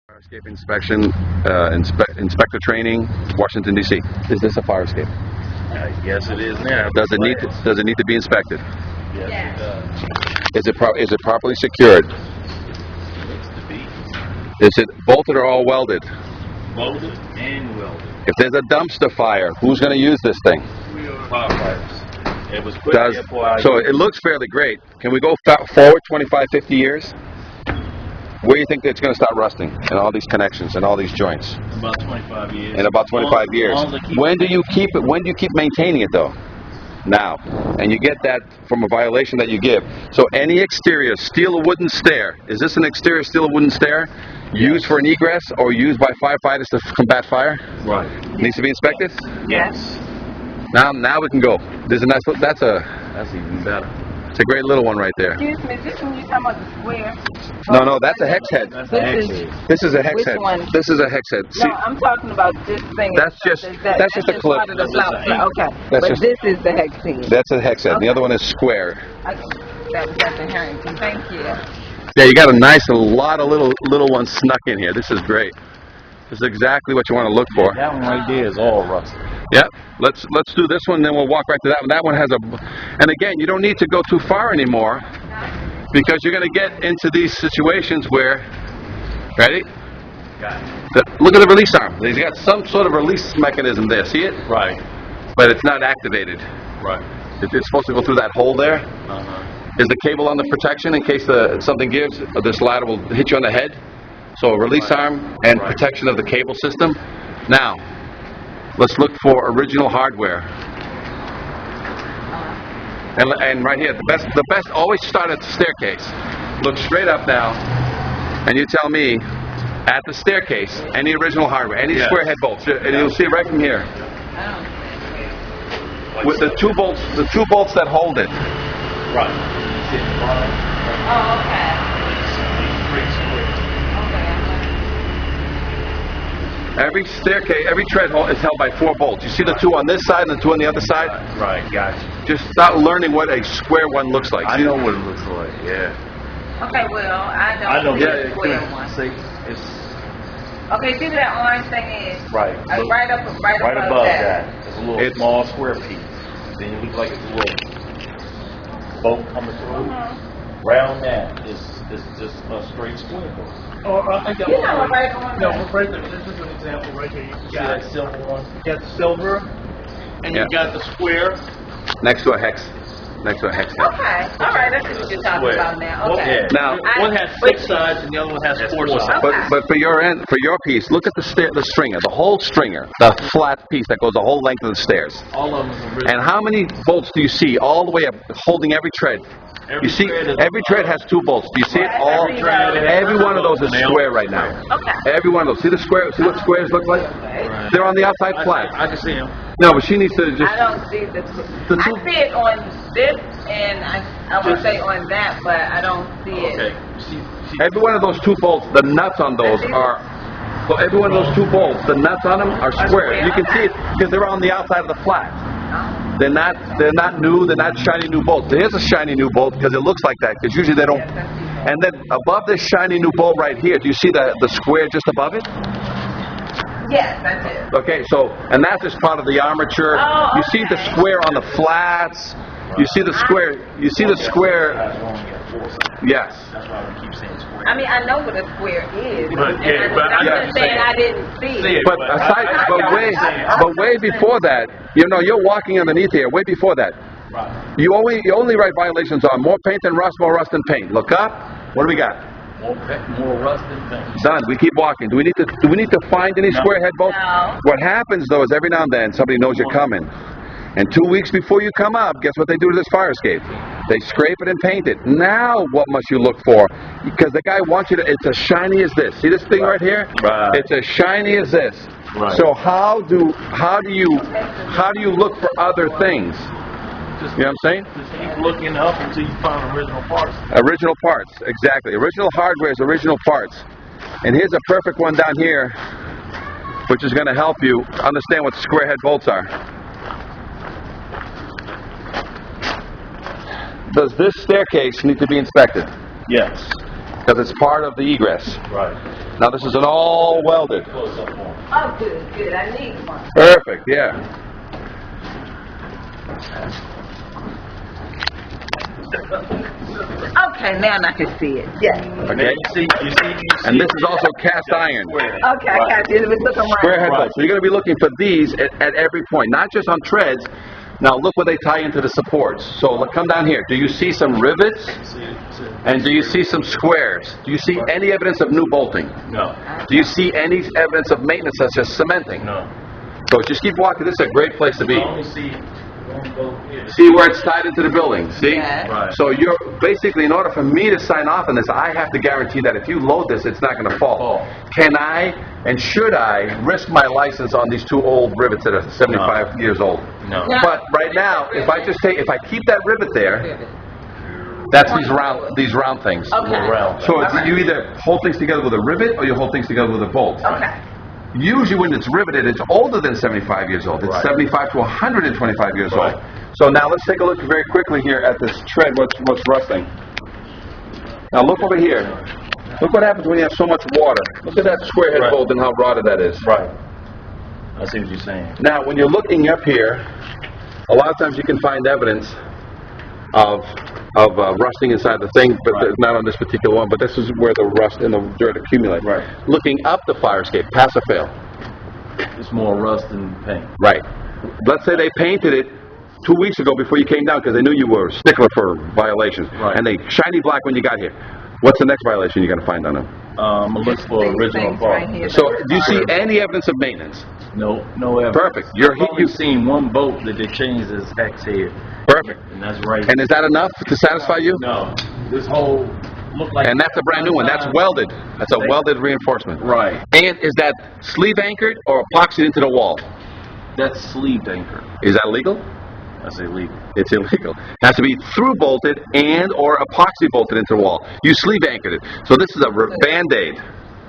Fire escape inspection, inspector training, Washington D.C. Is this a fire escape? Yes, it is now. Does it need to be inspected? Yes, it does. Is it properly secured? It needs to be Is it bolted or all welded? molded and welded. If there's a dumpster fire, who's going to use this thing? Firefighters. It was put Does there for so? It looks fairly great. Can we go forward 25, 50 years? Where do you think it's going to start rusting and all these connections and all these joints? about 25 years. In about 25 years. When do you keep it? When do you keep maintaining it though? Now, and you get that from a violation that you give. So any exterior steel or wooden stair, is this an exterior steel or wooden stair used for an egress or used by firefighters to combat fire? Right. Needs to be inspected? Yes. Now we can go. There's a nice. That's even better. it's a great little one right there. Excuse me, this one you talking about the square? No, that's a hex head. That's This is a hex Which head. one? This is a hex head. See, No, I'm talking about this thing. That's just a clip. Part of the blouse. Okay, That's but just- this is the hexine. that's a hex head. And the other one is square. Okay. That was at the Harrington. Thank you. Yeah, you got a lot of little ones snuck in here. This is great. This is exactly what you want to look for. That one right there is all rusted. Yep. Let's do this one, then we'll walk right to that one. That one has and again, you don't need to go too far anymore because you're going to get into these situations where, ready? Got it. Look at the release arm. He's got some sort of release mechanism there. See it? Right. But it's not activated. Right. It's supposed to go through that hole there. Is the cable on the protection in case something gives? This ladder will hit you on the head. So a release arm and protection of the cable system. Now, let's look for original hardware. And right here, the best. Always start at the staircase. Look straight up now, and you tell me at the staircase any original hardware, any square head bolts, and you'll see it right from here. With the two bolts that hold it. Right. Oh, okay. Every staircase, every tread is held by 4 bolts. You see the 2 on this side and the 2 on the other side? Right, gotcha. Just start learning what a square one looks like. I know what it looks like, yeah. Okay, well, I know see what the square one. See, it's Okay, see where that orange thing is? right. Right above that. It's a little small square piece. Then it looks like it's a little bolt coming through. Round that is just a straight square. I got You know, right on No, there. right there. This is an example right here. You See that silver one? got the silver, and you got the square. Next to a hex. Next to a hex. Okay, all right, that's what you're talking about now. Okay. Yeah. Now, One has 6 sides, and the other one has 4 sides. but for your piece, look at the stringer, the whole stringer, the flat piece that goes the whole length of the stairs. All of them is original. And how many bolts do you see all the way up, holding every tread? You see, every tread has 2 bolts. Do you see it? Every one of those is square right now. Okay. Every one of those. See the square? See what squares look like? They're on the outside flat. I can see them. No, but she needs to just. I don't see the The I two- see it on this, and I would say on that, but I don't see it. Okay. Every one of those 2 bolts, the nuts on those are. So every one of those 2 bolts, the nuts on them are square. You can see it because they're on the outside of the flat. They're not new. They're not shiny new bolts. Here's a shiny new bolt because it looks like that. Because usually they don't. And then above this shiny new bolt right here, do you see the square just above it? Yes, I do. Okay, so and that's just part of the armature. Oh, You see the okay. square on the flats. You see the square. You see the square. Yes. That's why I keep saying square. I mean, I know what a square is. But, and yeah, but I'm I'm just saying I didn't see it. But aside, but way before that, you're walking underneath here. Way before that, Right. you only write violations on more paint than rust, more rust than paint. Look up. What do we got? More rust than paint. Done. We keep walking. Do we need to find any square head bolts? No. What happens though is every now and then somebody knows you're coming, and 2 weeks before you come up, guess what they do to this fire escape? They scrape it and paint it. Now what must you look for? Because the guy wants you to. It's as shiny as this. See this thing right here? Right. It's as shiny as this. Right. So how do you look for other things? You know what I'm saying? Just keep looking up until you find original parts. Original parts, exactly. Original hardware is original parts. And here's a perfect one down here, which is going to help you understand what square head bolts are. Does this staircase need to be inspected? Yes. because it's part of the egress. Right. Now this is an all welded. Close up more. Oh, good, good. I need one. Perfect, yeah. Okay, now I can see it. Yeah. Okay. You see. And this is also cast iron. Okay, I got you. It was looking right. Square head bolts. So you're going to be looking for these at every point, not just on treads. Now look where they tie into the supports. So come down here. Do you see some rivets? And do you see some squares? Do you see any evidence of new bolting? No. Do you see any evidence of maintenance such as cementing? No. So just keep walking. This is a great place to be. You only see one bolt here. See where it's tied into the building, see? Yeah. Right. So you're basically, in order for me to sign off on this, I have to guarantee that if you load this, it's not going to fall. Can I and should I risk my license on these two old rivets that are 75 years old? No. Yeah. But right now, if I just if I keep that rivet there, that's these round things. Okay. Around. So it's, you either hold things together with a rivet or you hold things together with a bolt. Okay. Usually when it's riveted, it's older than 75 years old. It's Right. 75 to 125 years Right. old. So now let's take a look very quickly here at this tread, what's rusting. Now look over here. Look what happens when you have so much water. Look at that square head Right. bolt and how rotted that is. Right. I see what you're saying. Now when you're looking up here, a lot of times you can find evidence of rusting inside the thing, but Right. not on this particular one, but this is where the rust and the dirt accumulate. Right. Looking up the fire escape, pass or fail. It's more rust than paint. Right. Let's say they painted it 2 weeks ago before you came down because they knew you were a stickler for violations. Right. And they shiny black when you got here. What's the next violation you're going to find on them? I'm gonna look for original Things part. right here. So, do you see any evidence of maintenance? No evidence. Perfect. I've only seen one bolt that they changed this hex head, Perfect. and that's right. And is that enough to satisfy you? No, this whole look like. And that's a brand new one. That's welded. That's a welded reinforcement. Right. And is that sleeve anchored or epoxied into the wall? That's sleeve anchor. Is that legal? That's illegal. It's illegal. Has to be through bolted and or epoxy bolted into the wall. You sleeve anchored it. So this is a band-aid.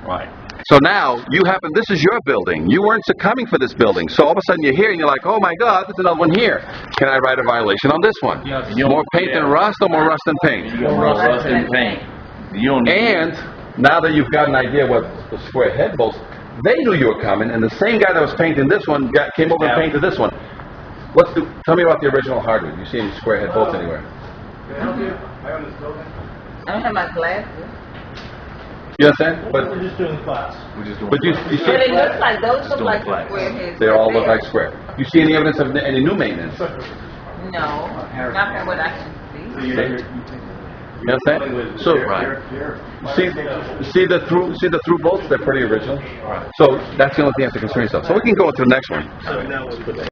Right. So now you happen. This is your building. You weren't succumbing for this building. So all of a sudden you're here and you're like, oh my God, there's another one here. Can I write a violation on this one? More paint than rust or more rust than paint? You got rust and paint. You don't need. And now that you've got an idea what the square head bolts, they knew you were coming, and the same guy that was painting this one came over and painted this one. Tell me about the original hardwood. You see any square head bolts anywhere? I don't have my glasses. You understand? But We're just doing class. We're just doing. but you But it see, looks like those look like black. square heads. they all right look there. like square. You see any evidence of any new maintenance? No, not from what I can see. You understand? So see the through bolts. They're pretty original. So that's the only thing you have to concern yourself. So we can go into the next one.